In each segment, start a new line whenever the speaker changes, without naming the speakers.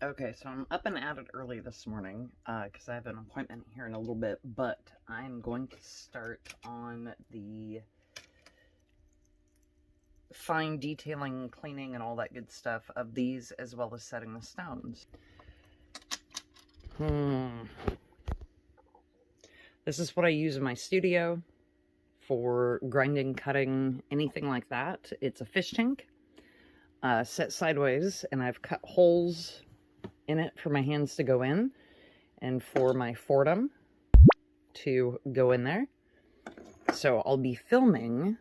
Okay, so I'm up and at it early this morning because I have an appointment here in a little bit, but I'm going to start on the fine detailing, cleaning, and all that good stuff of these, as well as setting the stones. This is what I use in my studio for grinding, cutting, anything like that. It's a fish tank set sideways, and I've cut holes in it for my hands to go in and for my Fordham to go in there. So I'll be filming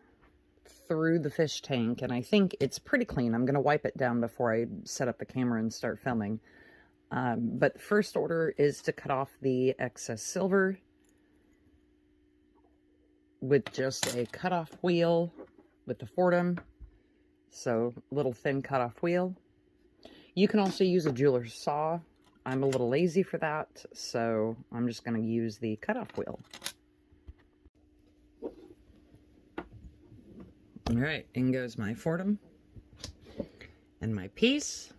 through the fish tank, and I think it's pretty clean. I'm going to wipe it down before I set up the camera and start filming. But the first order is to cut off the excess silver with just a cutoff wheel with the Fordham. So little thin cutoff wheel. You can also use a jeweler's saw. I'm a little lazy for that, so I'm just going to use the cutoff wheel. Alright, in goes my Fordham and my piece.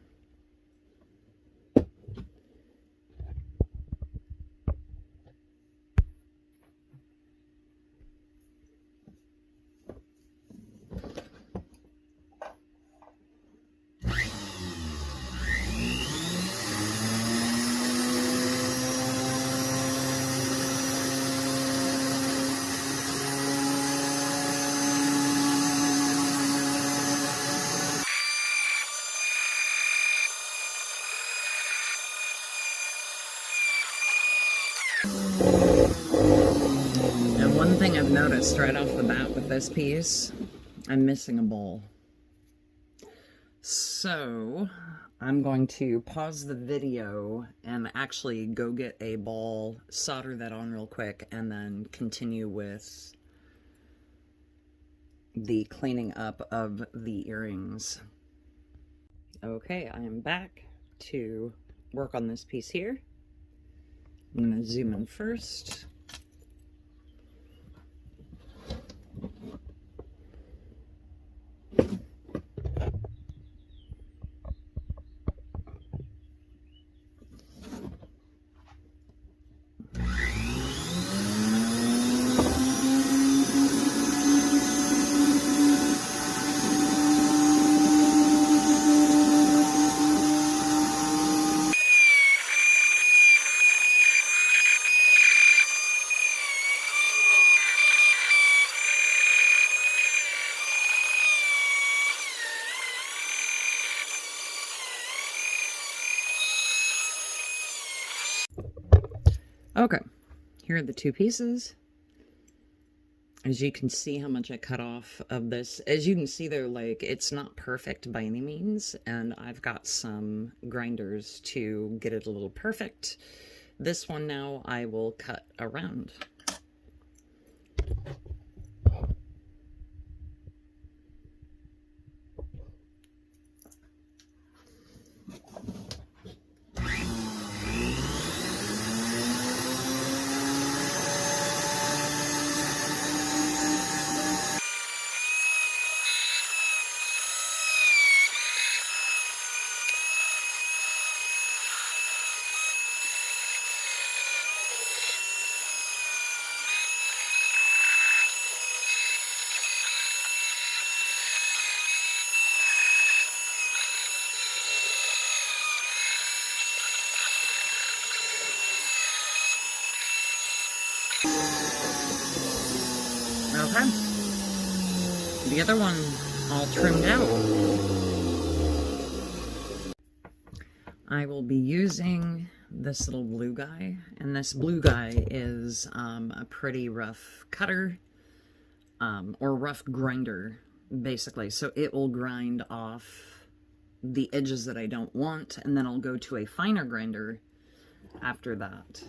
And one thing I've noticed right off the bat with this piece, I'm missing a ball. So I'm going to pause the video and actually go get a ball, solder that on real quick, and then continue with the cleaning up of the earrings. Okay, I am back to work on this piece here. I'm going to zoom in first. Okay, here are the two pieces. As you can see how much I cut off of this. As you can see, they're like, it's not perfect by any means, and I've got some grinders to get it a little perfect. This one now I will cut around. Okay. The other one all trimmed out. I will be using this little blue guy, and this blue guy is a pretty rough cutter, or rough grinder, basically. So it will grind off the edges that I don't want, and then I'll go to a finer grinder after that.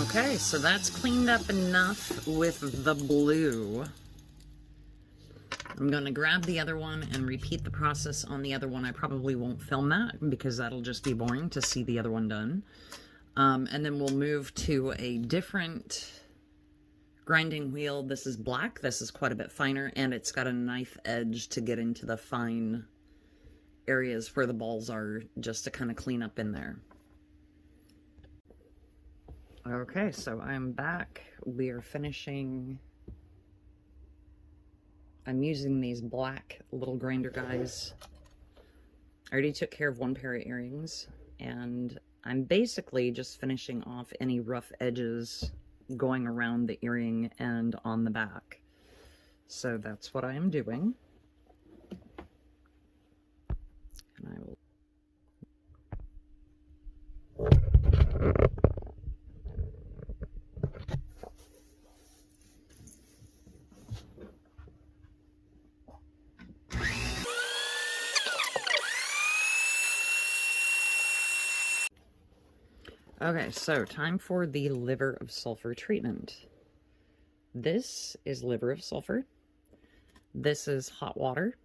Okay, so that's cleaned up enough with the blue. I'm going to grab the other one and repeat the process on the other one. I probably won't film that because that'll just be boring to see the other one done. And then we'll move to a different grinding wheel. This is black. This is quite a bit finer, and it's got a knife edge to get into the fine areas where the balls are, just to kind of clean up in there. Okay, so I'm back. We are finishing. I'm using these black little grinder guys. I already took care of one pair of earrings, and I'm basically just finishing off any rough edges going around the earring and on the back. So that's what I am doing. And I will. Okay, so time for the liver of sulfur treatment. This is liver of sulfur. This is hot water,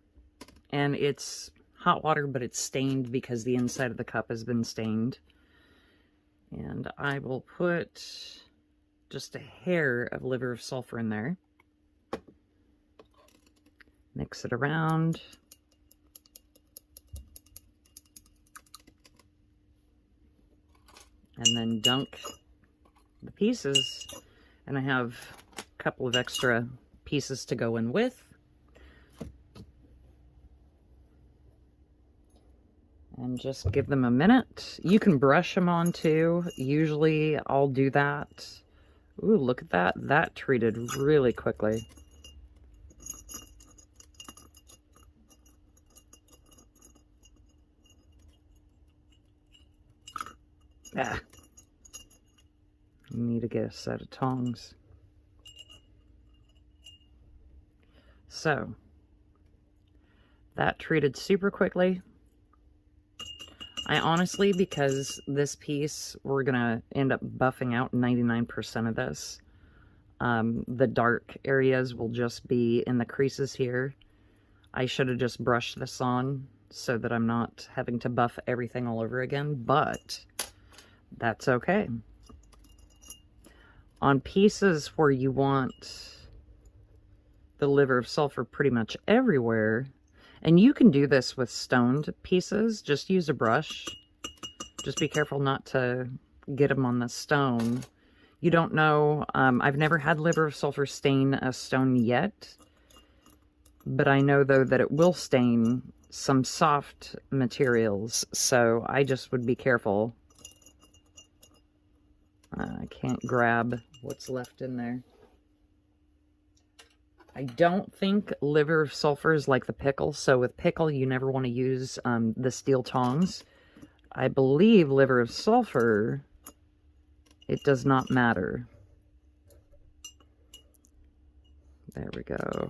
and it's hot water, but it's stained because the inside of the cup has been stained. And I will put just a hair of liver of sulfur in there. Mix it around. And then dunk the pieces, and I have a couple of extra pieces to go in with. And just give them a minute. You can brush them on too. Usually I'll do that. Ooh, look at that. That treated really quickly. Ah. I need to get a set of tongs. So, that treated super quickly. I honestly, because this piece, we're going to end up buffing out 99% of this. The dark areas will just be in the creases here. I should have just brushed this on so that I'm not having to buff everything all over again, but that's okay. On pieces where you want the liver of sulfur pretty much everywhere, and you can do this with stoned pieces, just use a brush. Just be careful not to get them on the stone. You don't know, I've never had liver of sulfur stain a stone yet, but I know though that it will stain some soft materials, so I just would be careful. I can't grab what's left in there. I don't think liver of sulfur is like the pickle, so with pickle you never want to use the steel tongs. I believe liver of sulfur, it does not matter. There we go.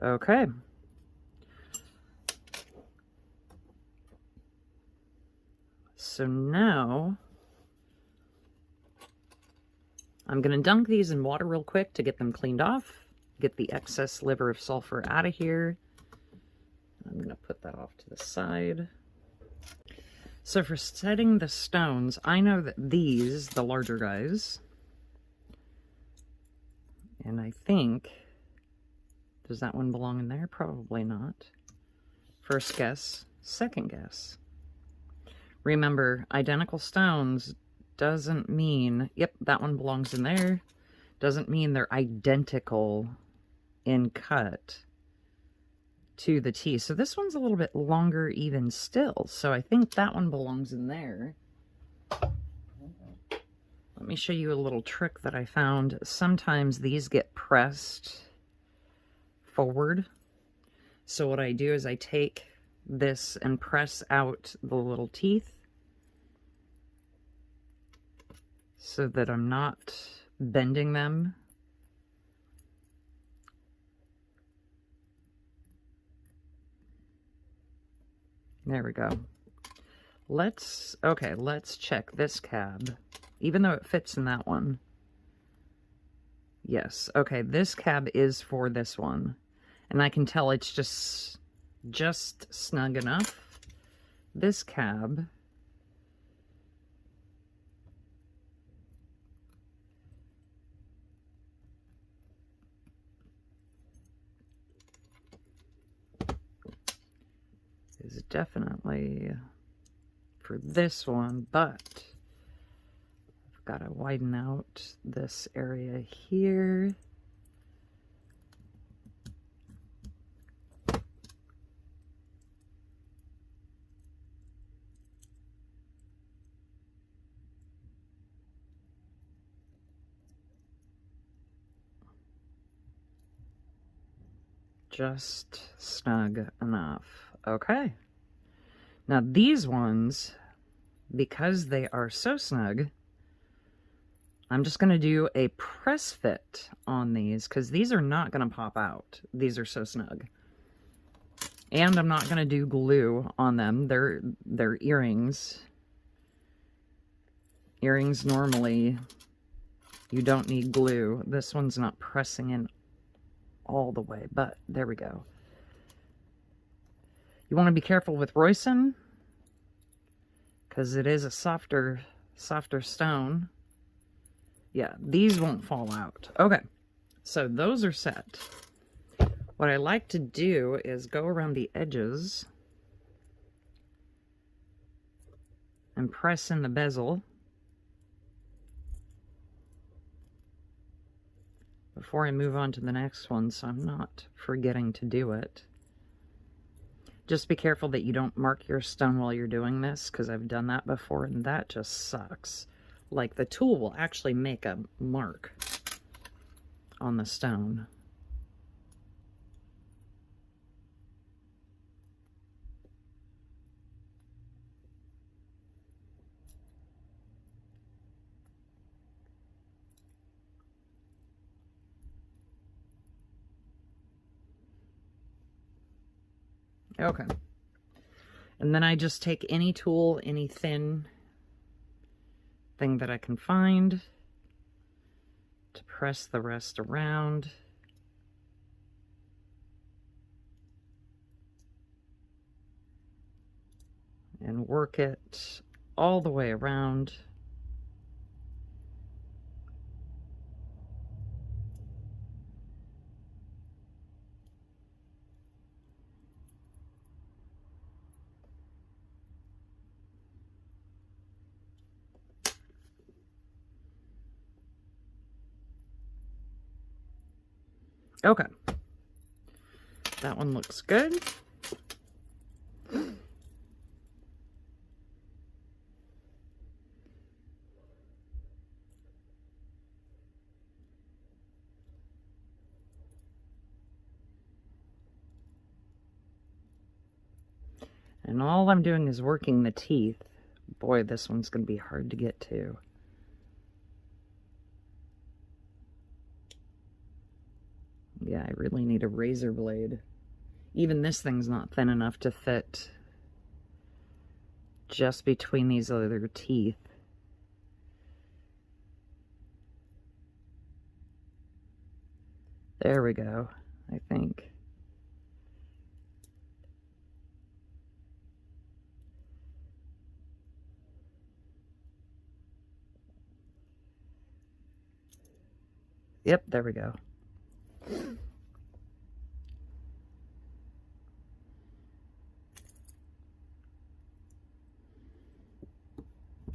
Okay. So now, I'm going to dunk these in water real quick to get them cleaned off, get the excess liver of sulfur out of here. I'm going to put that off to the side. So for setting the stones, I know that these, the larger guys, and I think, does that one belong in there? Probably not. First guess, second guess. Remember, identical stones doesn't mean, yep, that one belongs in there. Doesn't mean they're identical in cut to the T. So this one's a little bit longer even still. So I think that one belongs in there. Let me show you a little trick that I found. Sometimes these get pressed forward. So what I do is I take this and press out the little teeth so that I'm not bending them. There we go. Let's check this cab. Even though it fits in that one. Yes, okay, this cab is for this one. And I can tell it's just snug enough. This cab is definitely for this one, but I've got to widen out this area here. Just snug enough. Okay. Now these ones, because they are so snug, I'm just going to do a press fit on these because these are not going to pop out. These are so snug. And I'm not going to do glue on them. They're earrings. Earrings normally, you don't need glue. This one's not pressing in all the way, but there we go. You want to be careful with Royson because it is a softer stone. Yeah, these won't fall out. Okay, so those are set. What I like to do is go around the edges and press in the bezel before I move on to the next one, so I'm not forgetting to do it. Just be careful that you don't mark your stone while you're doing this, because I've done that before and that just sucks. Like, the tool will actually make a mark on the stone. Okay. And then I just take any tool, any thin thing that I can find to press the rest around. And work it all the way around. Okay, that one looks good. And all I'm doing is working the teeth. Boy, this one's going to be hard to get to. Yeah, I really need a razor blade. Even this thing's not thin enough to fit just between these other teeth. There we go, I think. Yep, there we go.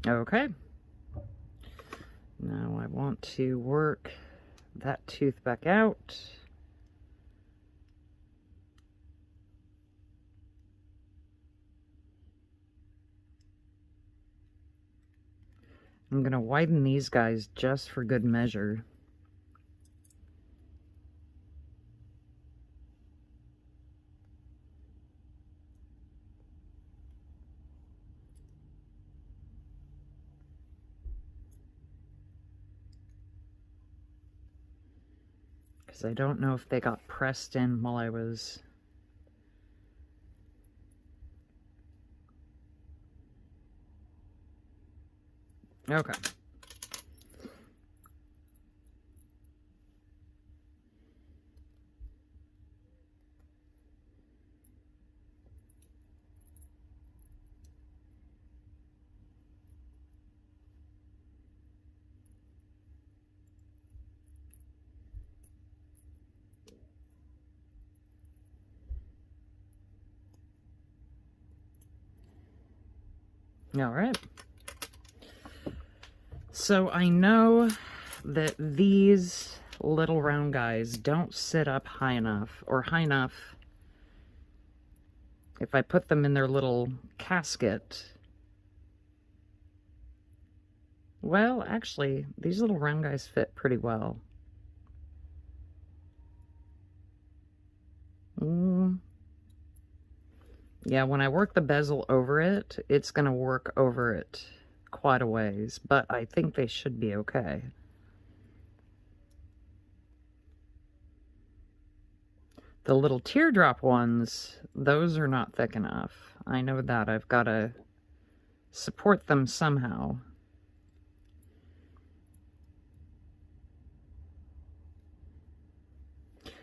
Okay. Now I want to work that tooth back out. I'm going to widen these guys just for good measure. Because I don't know if they got pressed in while I was Okay. All right. So I know that these little round guys don't sit up high enough, or high enough if I put them in their little casket. Well, actually, these little round guys fit pretty well. Yeah, when I work the bezel over it, it's going to work over it quite a ways, but I think they should be okay. The little teardrop ones, those are not thick enough. I know that. I've got to support them somehow.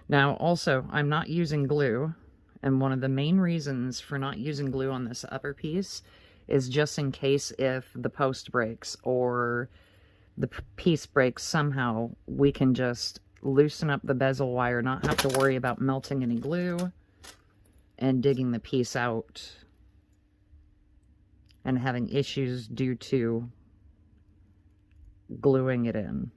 Now, also, I'm not using glue, and one of the main reasons for not using glue on this upper piece is just in case if the post breaks or the piece breaks somehow, we can just loosen up the bezel wire, not have to worry about melting any glue and digging the piece out and having issues due to gluing it in.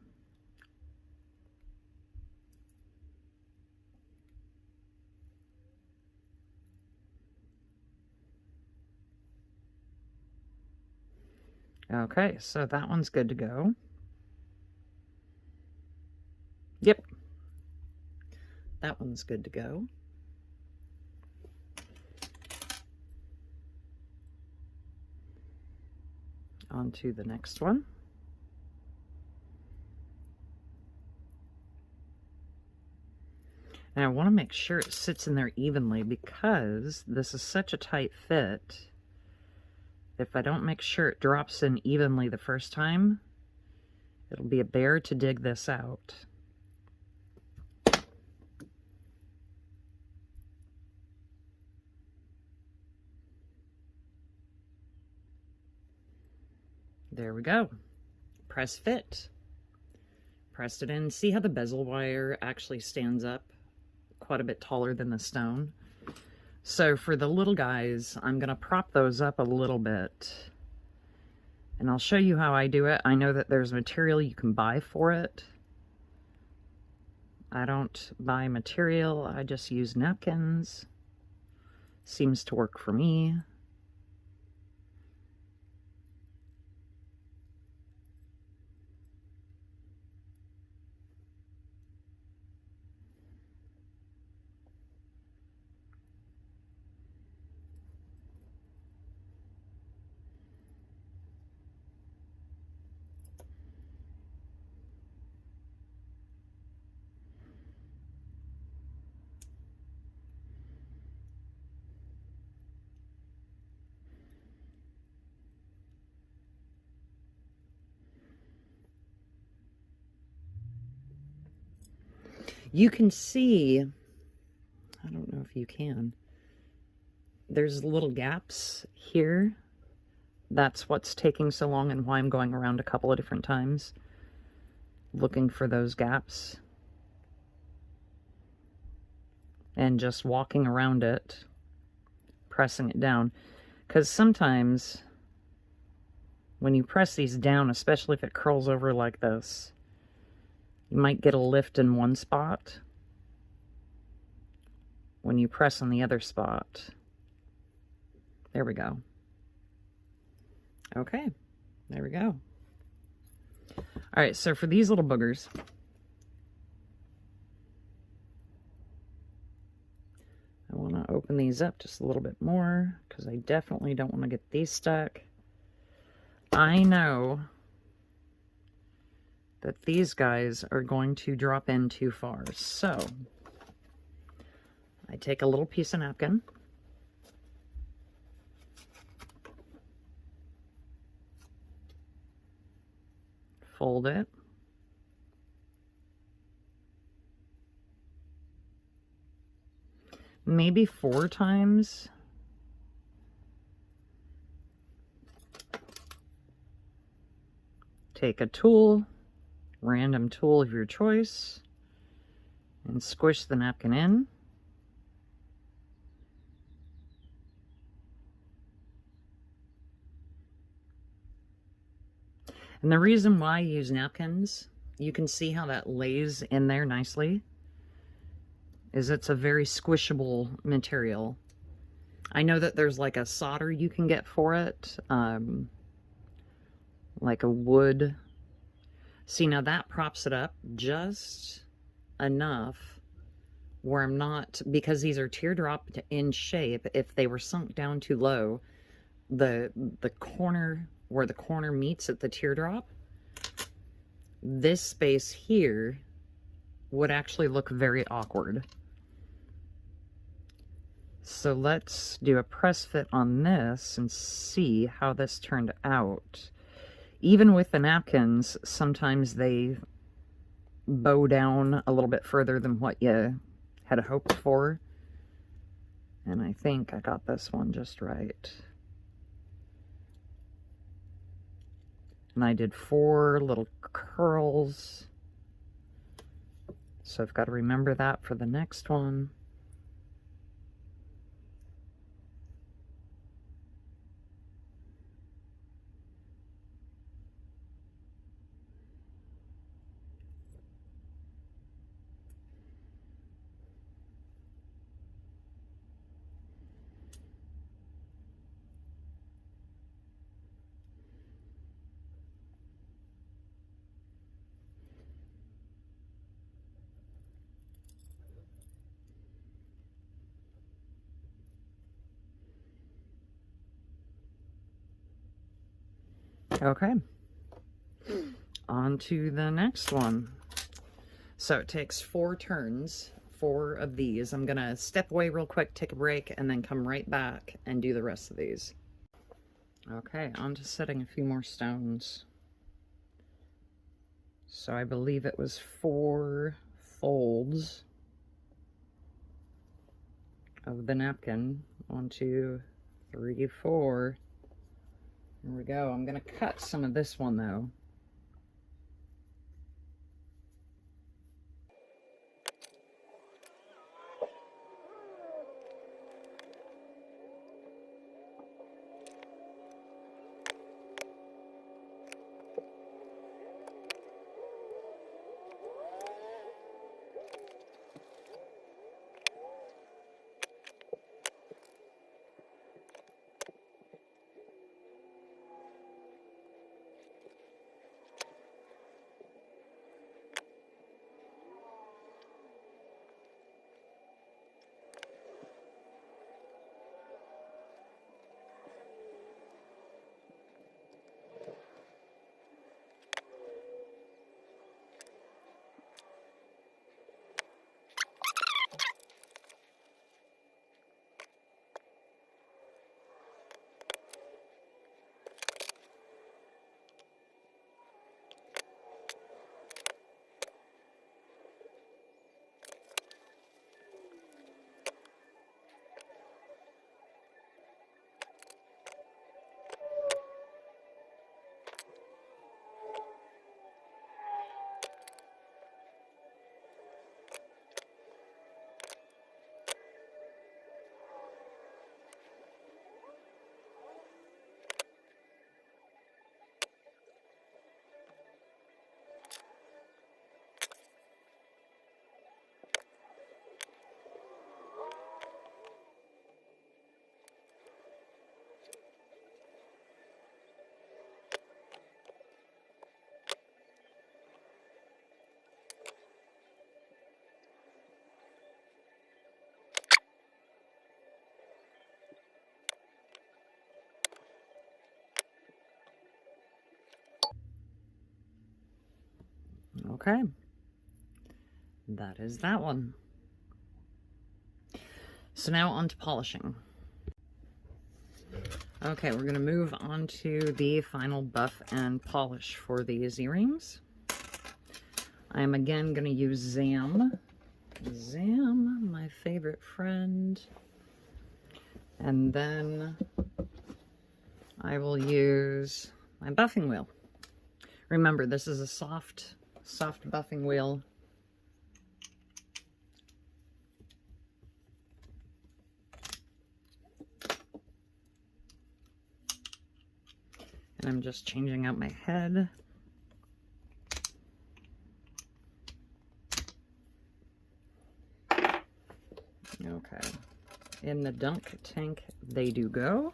Okay, so that one's good to go. Yep. That one's good to go. On to the next one. And I want to make sure it sits in there evenly because this is such a tight fit. If I don't make sure it drops in evenly the first time, it'll be a bear to dig this out. There we go. Press fit. Pressed it in. See how the bezel wire actually stands up quite a bit taller than the stone? So for the little guys, I'm going to prop those up a little bit. And I'll show you how I do it. I know that there's material you can buy for it. I don't buy material. I just use napkins. Seems to work for me. You can see, I don't know if you can, there's little gaps here. That's what's taking so long and why I'm going around a couple of different times looking for those gaps. And just walking around it, pressing it down. Because sometimes when you press these down, especially if it curls over like this, you might get a lift in one spot when you press on the other spot. There we go. Okay, there we go. All right, so for these little boogers, I want to open these up just a little bit more because I definitely don't want to get these stuck. I know that these guys are going to drop in too far. So I take a little piece of napkin. fold it. Maybe 4 times. Take a tool, random tool of your choice, and squish the napkin in. And the reason why I use napkins, you can see how that lays in there nicely, is it's a very squishable material. I know that there's like a solder you can get for it, like a wood. See, now that props it up just enough where I'm not, because these are teardrop in shape, if they were sunk down too low, the corner, where the corner meets at the teardrop, this space here would actually look very awkward. So let's do a press fit on this and see how this turned out. Even with the napkins, sometimes they bow down a little bit further than what you had hoped for. And I think I got this one just right. And I did 4 little curls. So I've got to remember that for the next one. Okay, on to the next one. So it takes 4 turns, 4 of these. I'm gonna step away real quick, take a break, and then come right back and do the rest of these. Okay, on to setting a few more stones. So I believe it was 4 folds of the napkin. 1, 2, 3, 4. Here we go. I'm gonna cut some of this one though. Okay, that is that one. So now on to polishing. Okay, we're going to move on to the final buff and polish for these earrings. I am again going to use Zam. Zam, my favorite friend. And then I will use my buffing wheel. Remember, this is a soft buffing wheel. And I'm just changing out my head. Okay. In the dunk tank they do go.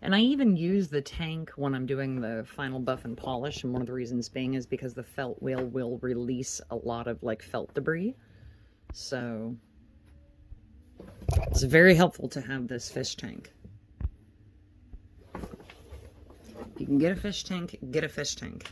And I even use the tank when I'm doing the final buff and polish, and one of the reasons being is because the felt wheel will release a lot of like felt debris. So it's very helpful to have this fish tank. If you can get a fish tank, get a fish tank.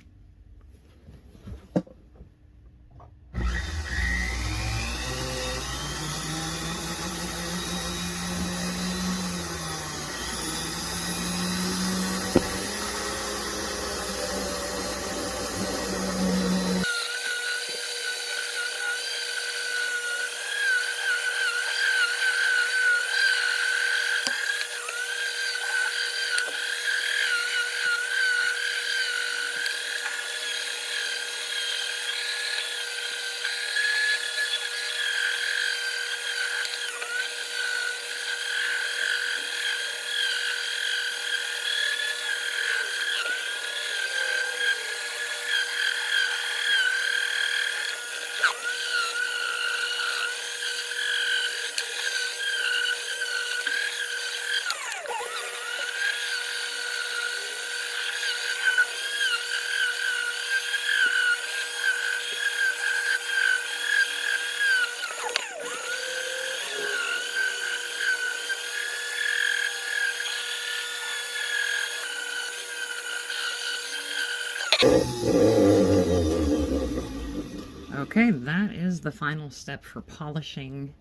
Okay, that is the final step for polishing.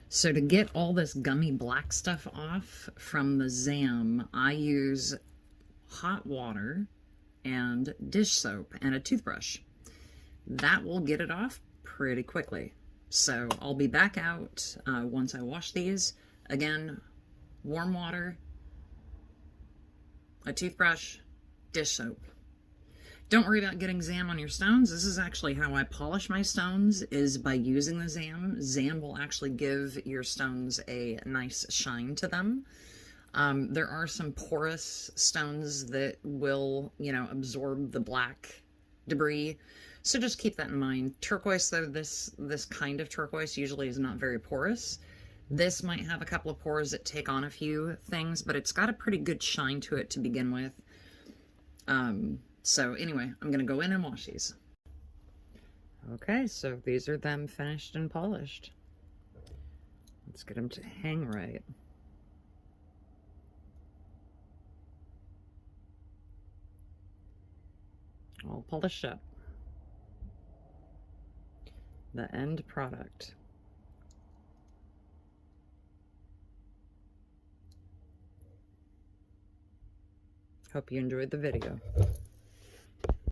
So to get all this gummy black stuff off from the Zam, I use hot water and dish soap and a toothbrush. That will get it off pretty quickly. So I'll be back out once I wash these. Again, warm water, a toothbrush, dish soap. Don't worry about getting Zam on your stones. This is actually how I polish my stones, is by using the Zam. Zam will actually give your stones a nice shine to them. There are some porous stones that will, you know, absorb the black debris. So just keep that in mind. Turquoise, though, this kind of turquoise usually is not very porous. This might have a couple of pores that take on a few things, but it's got a pretty good shine to it to begin with. So anyway, I'm going to go in and wash these. Okay, so these are them finished and polished. Let's get them to hang right. All polished up. The end product. Hope you enjoyed the video.